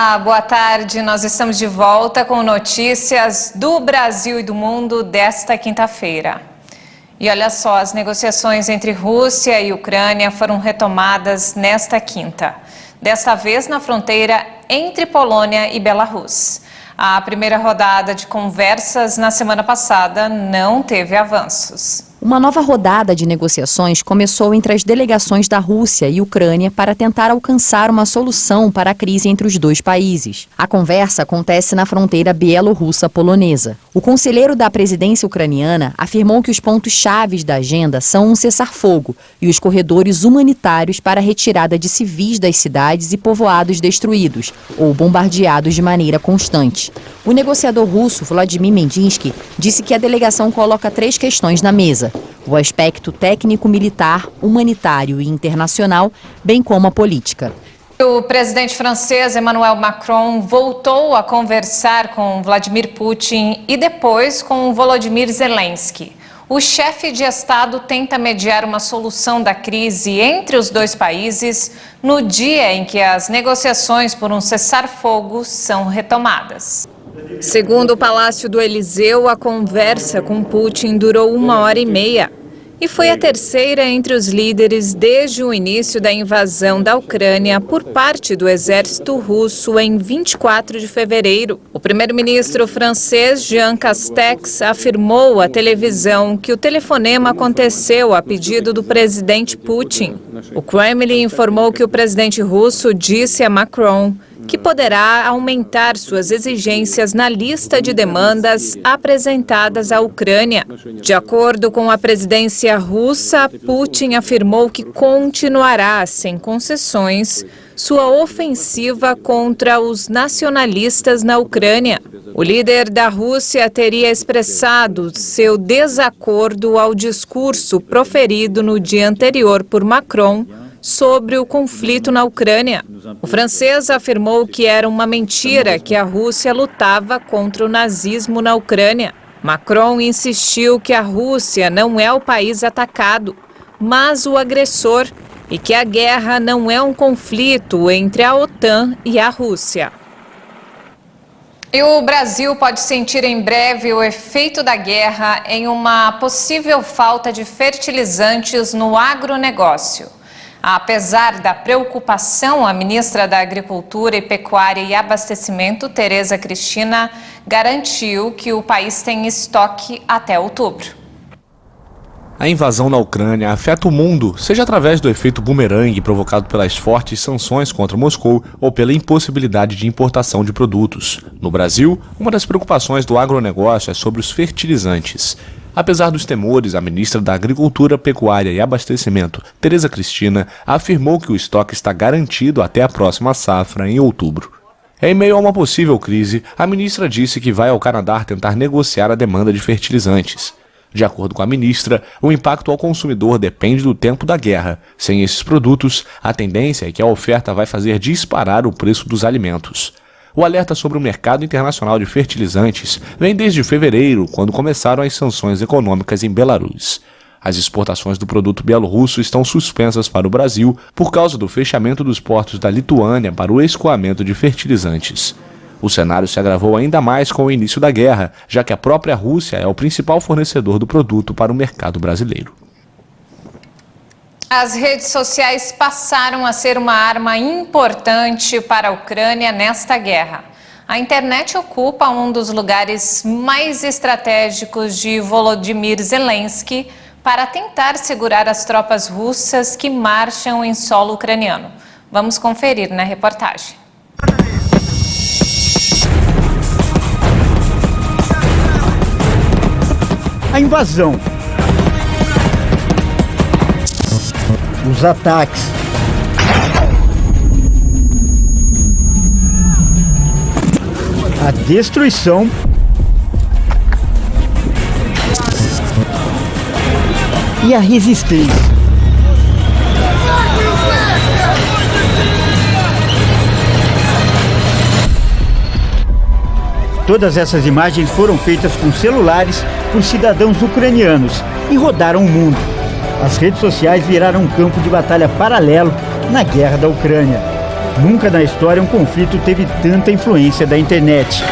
Olá, boa tarde. Nós estamos de volta com notícias do Brasil e do mundo desta quinta-feira. E olha só, as negociações entre Rússia e Ucrânia foram retomadas nesta quinta. Desta vez na fronteira entre Polônia e Belarus. A primeira rodada de conversas na semana passada não teve avanços. Uma nova rodada de negociações começou entre as delegações da Rússia e Ucrânia para tentar alcançar uma solução para a crise entre os dois países. A conversa acontece na fronteira bielorrussa-polonesa. O conselheiro da presidência ucraniana afirmou que os pontos chaves da agenda são um cessar-fogo e os corredores humanitários para a retirada de civis das cidades e povoados destruídos ou bombardeados de maneira constante. O negociador russo Vladimir Medinsky disse que a delegação coloca 3 questões na mesa: o aspecto técnico-militar, humanitário e internacional, bem como a política. O presidente francês Emmanuel Macron voltou a conversar com Vladimir Putin e depois com Volodymyr Zelensky. O chefe de Estado tenta mediar uma solução da crise entre os dois países no dia em que as negociações por um cessar-fogo são retomadas. Segundo o Palácio do Eliseu, a conversa com Putin durou 1h30 e foi a terceira entre os líderes desde o início da invasão da Ucrânia por parte do exército russo em 24 de fevereiro. O primeiro-ministro francês Jean Castex afirmou à televisão que o telefonema aconteceu a pedido do presidente Putin. O Kremlin informou que o presidente russo disse a Macron que poderá aumentar suas exigências na lista de demandas apresentadas à Ucrânia. De acordo com a presidência russa, Putin afirmou que continuará, sem concessões, sua ofensiva contra os nacionalistas na Ucrânia. O líder da Rússia teria expressado seu desacordo ao discurso proferido no dia anterior por Macron sobre o conflito na Ucrânia. O francês afirmou que era uma mentira que a Rússia lutava contra o nazismo na Ucrânia. Macron insistiu que a Rússia não é o país atacado, mas o agressor, e que a guerra não é um conflito entre a OTAN e a Rússia. E o Brasil pode sentir em breve o efeito da guerra em uma possível falta de fertilizantes no agronegócio. Apesar da preocupação, a ministra da Agricultura e Pecuária e Abastecimento, Tereza Cristina, garantiu que o país tem estoque até outubro. A invasão na Ucrânia afeta o mundo, seja através do efeito bumerangue provocado pelas fortes sanções contra Moscou ou pela impossibilidade de importação de produtos. No Brasil, uma das preocupações do agronegócio é sobre os fertilizantes. Apesar dos temores, a ministra da Agricultura, Pecuária e Abastecimento, Tereza Cristina, afirmou que o estoque está garantido até a próxima safra, em outubro. Em meio a uma possível crise, a ministra disse que vai ao Canadá tentar negociar a demanda de fertilizantes. De acordo com a ministra, o impacto ao consumidor depende do tempo da guerra. Sem esses produtos, a tendência é que a oferta vai fazer disparar o preço dos alimentos. O alerta sobre o mercado internacional de fertilizantes vem desde fevereiro, quando começaram as sanções econômicas em Belarus. As exportações do produto bielorrusso estão suspensas para o Brasil por causa do fechamento dos portos da Lituânia para o escoamento de fertilizantes. O cenário se agravou ainda mais com o início da guerra, já que a própria Rússia é o principal fornecedor do produto para o mercado brasileiro. As redes sociais passaram a ser uma arma importante para a Ucrânia nesta guerra. A internet ocupa um dos lugares mais estratégicos de Volodymyr Zelensky para tentar segurar as tropas russas que marcham em solo ucraniano. Vamos conferir na reportagem. A invasão, os ataques, a destruição e a resistência. Todas essas imagens foram feitas com celulares por cidadãos ucranianos e rodaram o mundo. As redes sociais viraram um campo de batalha paralelo na guerra da Ucrânia. Nunca na história um conflito teve tanta influência da internet.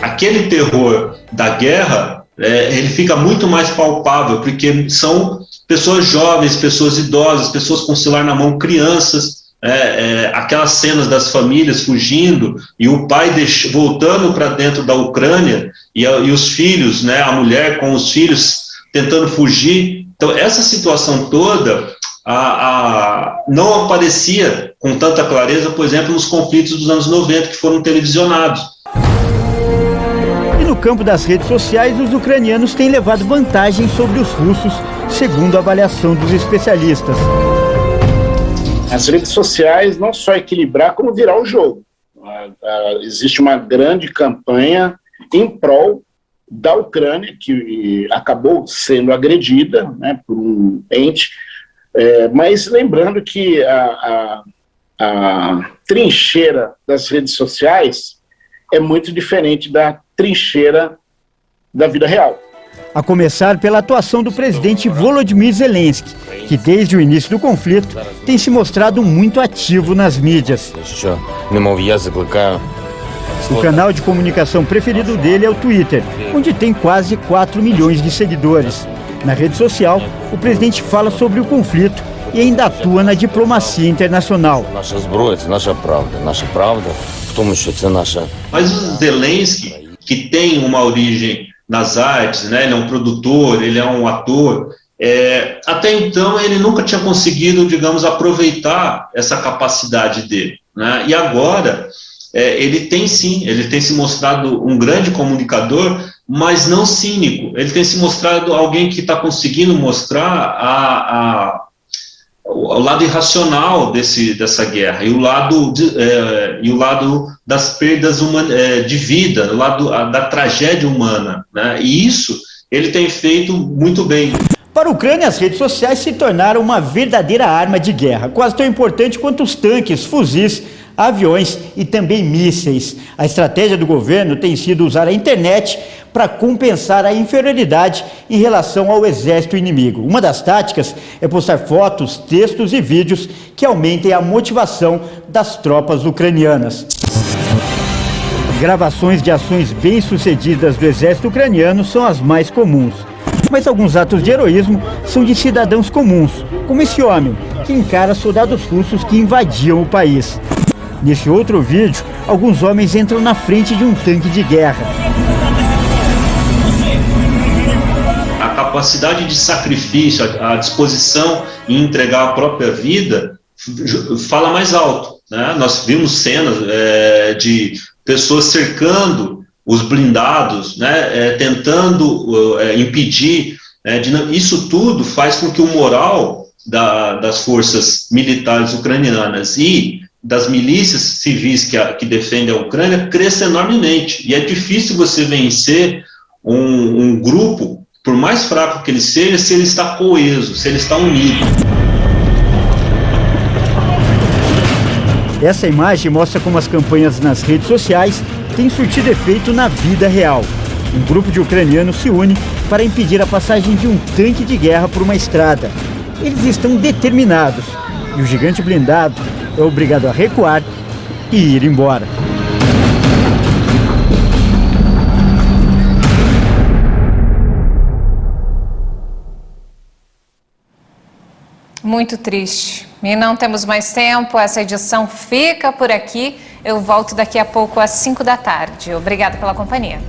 Aquele terror da guerra, ele fica muito mais palpável, porque são pessoas jovens, pessoas idosas, pessoas com o celular na mão, crianças, aquelas cenas das famílias fugindo e o pai voltando para dentro da Ucrânia e os filhos, né, a mulher com os filhos tentando fugir. Então, essa situação toda não aparecia com tanta clareza, por exemplo, nos conflitos dos anos 90, que foram televisionados. E no campo das redes sociais, os ucranianos têm levado vantagem sobre os russos, segundo a avaliação dos especialistas. As redes sociais não só equilibrar, como virar o jogo. Existe uma grande campanha em prol da Ucrânia, que acabou sendo agredida, né, por um ente, mas lembrando que a trincheira das redes sociais é muito diferente da trincheira da vida real. A começar pela atuação do presidente Volodymyr Zelensky, que desde o início do conflito tem se mostrado muito ativo nas mídias. O canal de comunicação preferido dele é o Twitter, onde tem quase 4 milhões de seguidores. Na rede social, o presidente fala sobre o conflito e ainda atua na diplomacia internacional. Mas o Zelensky, que tem uma origem nas artes, né, ele é um produtor, ele é um ator, até então ele nunca tinha conseguido, digamos, aproveitar essa capacidade dele, né? E agora ele tem se mostrado um grande comunicador, mas não cínico. Ele tem se mostrado alguém que está conseguindo mostrar o lado irracional dessa guerra e o lado das perdas de vida, o lado da tragédia humana, né? E isso ele tem feito muito bem. Para a Ucrânia, as redes sociais se tornaram uma verdadeira arma de guerra, quase tão importante quanto os tanques, fuzis, aviões e também mísseis. A estratégia do governo tem sido usar a internet para compensar a inferioridade em relação ao exército inimigo. Uma das táticas é postar fotos, textos e vídeos que aumentem a motivação das tropas ucranianas. Gravações de ações bem-sucedidas do exército ucraniano são as mais comuns. Mas alguns atos de heroísmo são de cidadãos comuns, como esse homem, que encara soldados russos que invadiam o país. Nesse outro vídeo, alguns homens entram na frente de um tanque de guerra. A capacidade de sacrifício, a disposição em entregar a própria vida, fala mais alto, né? Nós vimos cenas de pessoas cercando os blindados, né? Tentando impedir. Isso tudo faz com que o moral das forças militares ucranianas e das milícias civis que defendem a Ucrânia cresça enormemente. E é difícil você vencer um grupo, por mais fraco que ele seja, se ele está coeso, se ele está unido. Essa imagem mostra como as campanhas nas redes sociais têm surtido efeito na vida real. Um grupo de ucranianos se une para impedir a passagem de um tanque de guerra por uma estrada. Eles estão determinados e o gigante blindado é obrigado a recuar e ir embora. Muito triste. E não temos mais tempo, essa edição fica por aqui. Eu volto daqui a pouco às 5 da tarde. Obrigada pela companhia.